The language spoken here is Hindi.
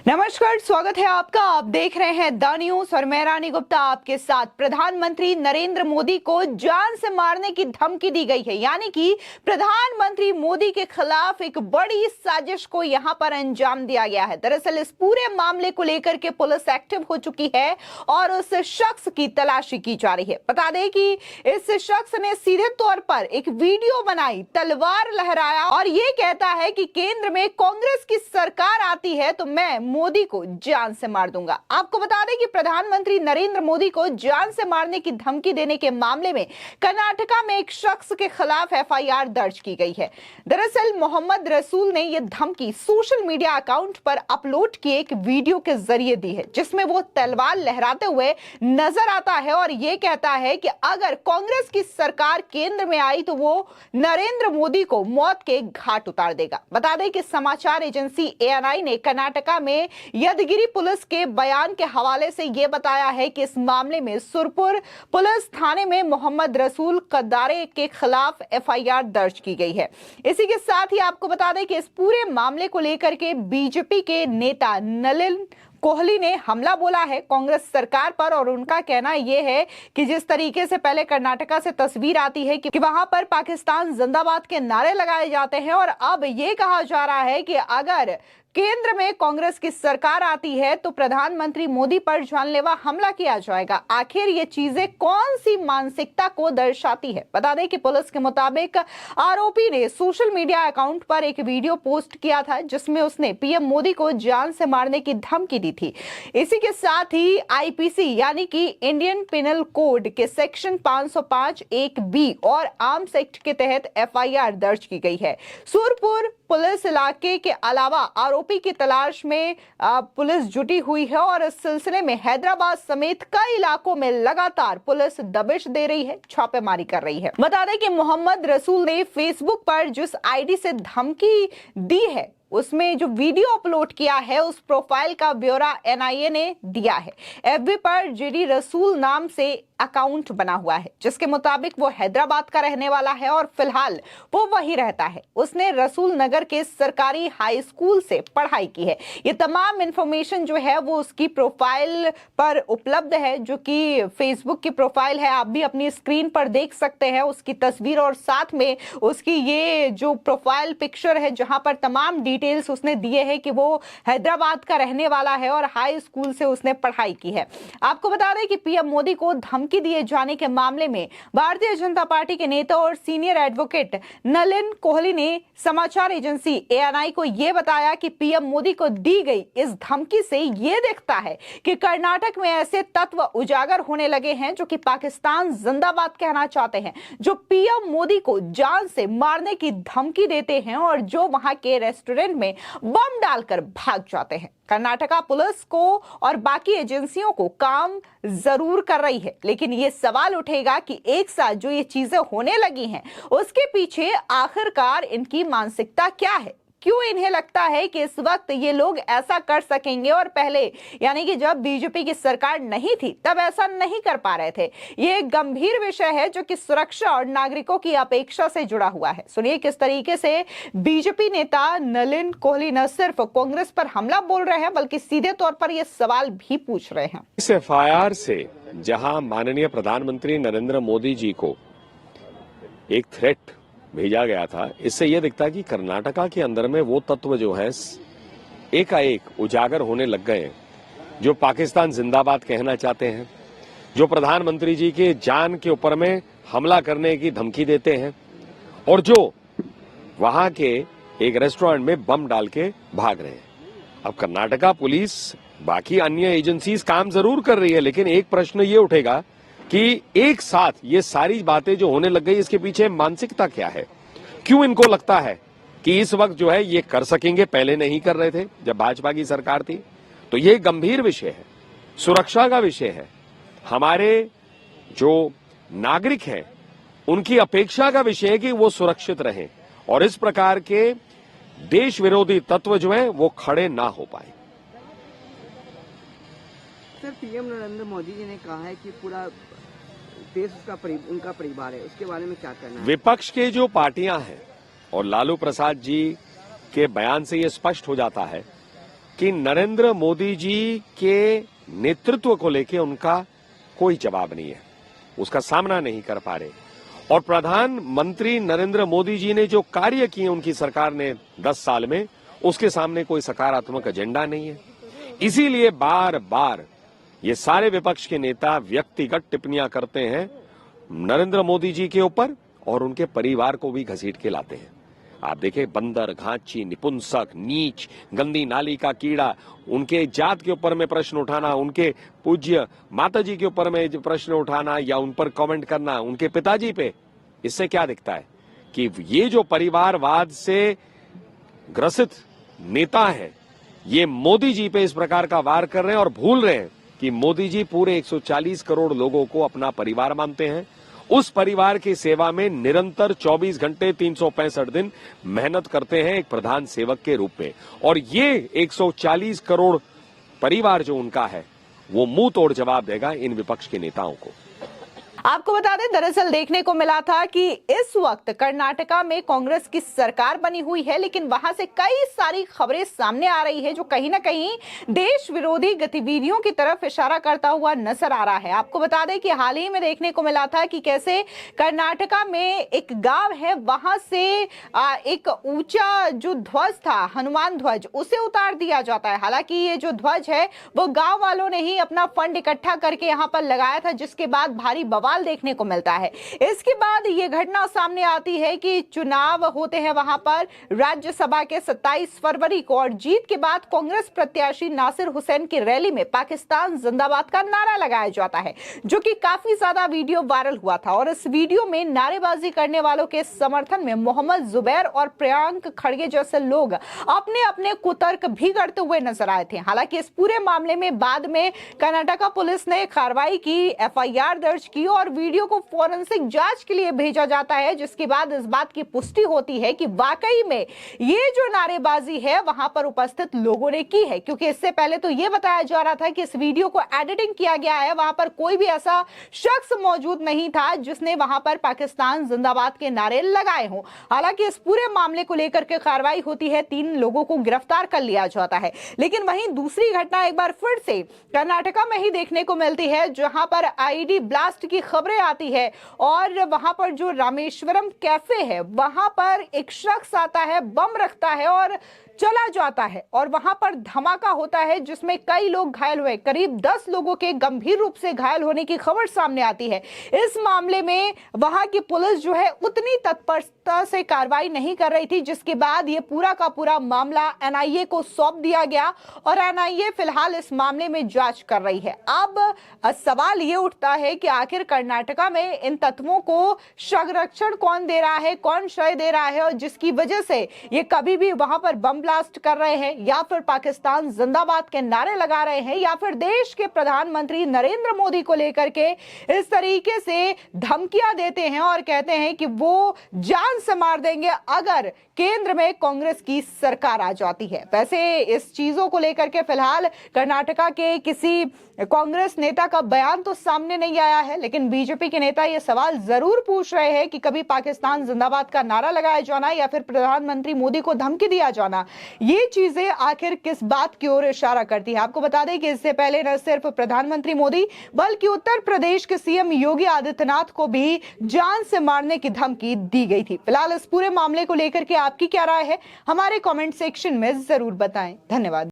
नमस्कार, स्वागत है आपका। आप देख रहे हैं द न्यूज और मैं रानी गुप्ता आपके साथ। प्रधानमंत्री नरेंद्र मोदी को जान से मारने की धमकी दी गई है, यानी कि प्रधानमंत्री मोदी के खिलाफ एक बड़ी साजिश को यहां पर अंजाम दिया गया है। दरअसल इस पूरे मामले को लेकर के पुलिस एक्टिव हो चुकी है और उस शख्स की तलाशी की जा रही है। बता दें कि इस शख्स ने सीधे तौर पर एक वीडियो बनाई, तलवार लहराया और ये कहता है कि केंद्र में कांग्रेस की सरकार आती है तो मैं मोदी को जान से मार दूंगा। आपको बता दें कि प्रधानमंत्री नरेंद्र मोदी को जान से मारने की धमकी देने के मामले में कर्नाटका में एक शख्स के खिलाफ एफआईआर दर्ज की गई है। दरअसल मोहम्मद रसूल ने यह धमकी सोशल मीडिया अकाउंट पर अपलोड किए एक वीडियो के जरिए दी है, जिसमें वो तलवार लहराते हुए नजर आता है और यह कहता है कि अगर कांग्रेस की सरकार केंद्र में आई तो वो नरेंद्र मोदी को मौत के घाट उतार देगा। बता दें कि समाचार एजेंसी एएनआई ने कर्नाटका में यदगिरी पुलिस के बयान के हवाले से यह बताया है कि इस मामले में सुरपुर पुलिस थाने में मोहम्मद रसूल कद्दारे के खिलाफ एफआईआर दर्ज की गई है। इसी के साथ ही आपको बता दें कि इस पूरे मामले को लेकर के बीजेपी के नेता नलिन कोहली ने हमला बोला है कांग्रेस सरकार पर और उनका कहना यह है कि जिस तरीके से पहले कर्नाटका से तस्वीर आती है कि वहां पर पाकिस्तान जिंदाबाद के नारे लगाए जाते हैं और अब यह कहा जा रहा है कि अगर केंद्र में कांग्रेस की सरकार आती है तो प्रधानमंत्री मोदी पर जानलेवा हमला किया जाएगा। आखिर ये चीजें कौन सी मानसिकता को दर्शाती है? बता दें कि पुलिस के मुताबिक आरोपी ने सोशल मीडिया अकाउंट पर एक वीडियो पोस्ट किया था जिसमें उसने पीएम मोदी को जान से मारने की धमकी दी थी। इसी के साथ ही आईपीसी यानी कि इंडियन पिनल कोड के सेक्शन 505 1B और आर्म्स एक्ट के तहत एफआईआर दर्ज की गई है। सूरपुर पुलिस इलाके के अलावा आरोपी की तलाश में पुलिस जुटी हुई है और इस सिलसिले में हैदराबाद समेत कई इलाकों में लगातार पुलिस दबिश दे रही है, छापेमारी कर रही है। बता दें कि मोहम्मद रसूल ने फेसबुक पर जिस आईडी से धमकी दी है उसमें जो वीडियो अपलोड किया है उस प्रोफाइल का ब्यौरा एनआईए ने दिया है। एफबी पर जेडी रसूल नाम से अकाउंट बना हुआ है जिसके मुताबिक वो हैदराबाद का रहने वाला है और फिलहाल वो वहीं रहता है। उसने रसूल नगर के सरकारी हाई स्कूल से पढ़ाई की है। ये तमाम इंफॉर्मेशन जो है वो उसकी प्रोफाइल पर उपलब्ध है, जो कि फेसबुक की प्रोफाइल है। आप भी अपनी स्क्रीन पर देख सकते हैं उसकी तस्वीर और साथ में उसकी ये जो प्रोफाइल पिक्चर है जहां पर तमाम डिटेल्स उसने दिए हैं कि वो हैदराबाद का रहने वाला है और हाई स्कूल से उसने पढ़ाई की है। आपको बता दें कि पीएम मोदी को धमकी दिए जाने के मामले में भारतीय जनता पार्टी के नेता और सीनियर एडवोकेट नलिन कोहली ने समाचार एजेंसी एएनआई को यह बताया कि पीएम मोदी को दी गई इस धमकी से यह दिखता है कि कर्नाटक में ऐसे तत्व उजागर होने लगे हैं जो कि पाकिस्तान जिंदाबाद कहना चाहते हैं, जो पीएम मोदी को जान से मारने की धमकी देते हैं और जो वहां के रेस्टोरेंट में बम डालकर भाग जाते हैं। कर्नाटका पुलिस को और बाकी एजेंसियों को काम जरूर कर रही है, लेकिन ये सवाल उठेगा कि एक साथ जो ये चीजें होने लगी हैं उसके पीछे आखिरकार इनकी मानसिकता क्या है? क्यों इन्हें लगता है कि इस वक्त ये लोग ऐसा कर सकेंगे और पहले यानी कि जब बीजेपी की सरकार नहीं थी तब ऐसा नहीं कर पा रहे थे? ये एक गंभीर विषय है जो कि सुरक्षा और नागरिकों की अपेक्षा से जुड़ा हुआ है। सुनिए किस तरीके से बीजेपी नेता नलिन कोहली न सिर्फ कांग्रेस पर हमला बोल रहे हैं बल्कि सीधे तौर पर ये सवाल भी पूछ रहे हैं। इस एफआईआर से जहां माननीय प्रधानमंत्री नरेंद्र मोदी जी को एक थ्रेट भेजा गया था, इससे यह दिखता है कि कर्नाटका के अंदर में वो तत्व जो है एकाएक उजागर होने लग गए हैं जो पाकिस्तान जिंदाबाद कहना चाहते हैं, जो प्रधानमंत्री जी के जान के ऊपर में हमला करने की धमकी देते हैं और जो वहां के एक रेस्टोरेंट में बम डाल के भाग रहे हैं। अब कर्नाटका पुलिस बाकी अन्य एजेंसीज काम जरूर कर रही है, लेकिन एक प्रश्न ये उठेगा कि एक साथ ये सारी बातें जो होने लग गई इसके पीछे मानसिकता क्या है? क्यों इनको लगता है कि इस वक्त जो है ये कर सकेंगे, पहले नहीं कर रहे थे जब भाजपा की सरकार थी? तो ये गंभीर विषय है, सुरक्षा का विषय है। हमारे जो नागरिक हैं उनकी अपेक्षा का विषय है कि वो सुरक्षित रहें और इस प्रकार के देश विरोधी तत्व जो है वो खड़े ना हो पाए। सर, पीएम नरेंद्र मोदी जी ने कहा है कि पूरा देश उनका परिवार है, उसके बारे में क्या कहना है? विपक्ष के जो पार्टियां हैं और लालू प्रसाद जी के बयान से ये स्पष्ट हो जाता है कि नरेंद्र मोदी जी के नेतृत्व को लेकर उनका कोई जवाब नहीं है, उसका सामना नहीं कर पा रहे। और प्रधानमंत्री नरेंद्र मोदी जी ने जो कार्य किए उनकी सरकार ने 10 साल में, उसके सामने कोई सकारात्मक एजेंडा नहीं है। इसीलिए बार बार ये सारे विपक्ष के नेता व्यक्तिगत टिप्पणियां करते हैं नरेंद्र मोदी जी के ऊपर और उनके परिवार को भी घसीट के लाते हैं। आप देखें, बंदर, घांची, निपुंसक, नीच, गंदी नाली का कीड़ा, उनके जात के ऊपर में प्रश्न उठाना, उनके पूज्य माताजी के ऊपर में प्रश्न उठाना या उन पर कमेंट करना, उनके पिताजी पे, इससे क्या दिखता है कि ये जो परिवारवाद से ग्रसित नेता है, ये मोदी जी पे इस प्रकार का वार कर रहे हैं और भूल रहे हैं कि मोदी जी पूरे 140 करोड़ लोगों को अपना परिवार मानते हैं। उस परिवार की सेवा में निरंतर 24 घंटे 365 दिन मेहनत करते हैं एक प्रधान सेवक के रूप में। और ये 140 करोड़ परिवार जो उनका है, वो मुंह तोड़ जवाब देगा इन विपक्ष के नेताओं को। आपको बता दें, दरअसल देखने को मिला था कि इस वक्त कर्नाटका में कांग्रेस की सरकार बनी हुई है, लेकिन वहां से कई सारी खबरें सामने आ रही है जो कहीं ना कहीं देश विरोधी गतिविधियों की तरफ इशारा करता हुआ नजर आ रहा है। आपको बता दें कि हाल ही में देखने को मिला था कि कैसे कर्नाटका में एक गांव है, वहां से एक ऊंचा जो ध्वज था, हनुमान ध्वज, उसे उतार दिया जाता है। हालांकि ये जो ध्वज है वो गांव वालों ने ही अपना फंड इकट्ठा करके यहां पर लगाया था, जिसके बाद भारी बवाल देखने को मिलता है। इसके बाद यह घटना सामने आती है कि चुनाव होते हैं वहां पर राज्यसभा के 27 फरवरी को, और जीत के बाद कांग्रेस प्रत्याशी नासिर हुसैन की रैली में पाकिस्तान जिंदाबाद का नारा लगाया जाता है, जो कि काफी ज्यादा वीडियो वायरल हुआ था। और इस वीडियो में नारेबाजी करने वालों के समर्थन में मोहम्मद जुबैर और प्रियांक खड़गे जैसे लोग अपने अपने कुतर्क भी करते हुए नजर आए थे। हालांकि इस पूरे मामले में बाद में कर्नाटका पुलिस ने कार्रवाई की, एफआईआर दर्ज की और वीडियो को फोरेंसिक जांच के लिए भेजा जाता है, जिसके बाद इस बात की पुष्टि होती है कि वाकई में ये जो नारेबाजी है वहां पर उपस्थित लोगों ने की है। क्योंकि इससे पहले तो ये बताया जा रहा था कि इस वीडियो को एडिटिंग किया गया है, वहां पर कोई भी ऐसा शख्स मौजूद नहीं था जिसने वहां पर पाकिस्तान जिंदाबाद के नारे लगाए हों। हालांकि इस पूरे मामले को लेकर के कार्रवाई होती है, 3 लोगों को गिरफ्तार कर लिया जाता है। लेकिन वहीं दूसरी घटना एक बार फिर से कर्नाटका में ही देखने को मिलती है, जहां पर आईडी ब्लास्ट की खबरें आती है और वहां पर जो रामेश्वरम कैफे है वहां पर एक शख्स आता है, बम रखता है और चला जाता है और वहां पर धमाका होता है जिसमें कई लोग घायल हुए। करीब 10 लोगों के गंभीर रूप से घायल होने की खबर सामने आती है। इस मामले में वहां की पुलिस जो है उतनी तत्परता से कार्रवाई नहीं कर रही थी, जिसके बाद ये पूरा का पूरा मामला एनआईए को सौंप दिया गया और एनआईए फिलहाल इस मामले में जांच कर रही है। अब सवाल ये उठता है कि आखिर कर्नाटका में इन तत्वों को संरक्षण कौन दे रहा है, कौन श्रेय दे रहा है, और जिसकी वजह से ये कभी भी वहां पर बम ब्लास्ट कर रहे हैं या फिर पाकिस्तान जिंदाबाद के नारे लगा रहे हैं या फिर देश के प्रधानमंत्री नरेंद्र मोदी को लेकर के इस तरीके से धमकियां देते हैं और कहते हैं कि वो जान से मार देंगे अगर केंद्र में कांग्रेस की सरकार आ जाती है। वैसे इस चीजों को लेकर के फिलहाल कर्नाटका के किसी कांग्रेस नेता का बयान तो सामने नहीं आया है, लेकिन बीजेपी के नेता ये सवाल जरूर पूछ रहे हैं कि कभी पाकिस्तान जिंदाबाद का नारा लगाया जाना या फिर प्रधानमंत्री मोदी को धमकी दिया जाना, ये चीजें आखिर किस बात की ओर इशारा करती है। आपको बता दें कि इससे पहले न सिर्फ प्रधानमंत्री मोदी बल्कि उत्तर प्रदेश के सीएम योगी आदित्यनाथ को भी जान से मारने की धमकी दी गई थी। फिलहाल इस पूरे मामले को लेकर के आपकी क्या राय है, हमारे कमेंट सेक्शन में जरूर बताएं। धन्यवाद।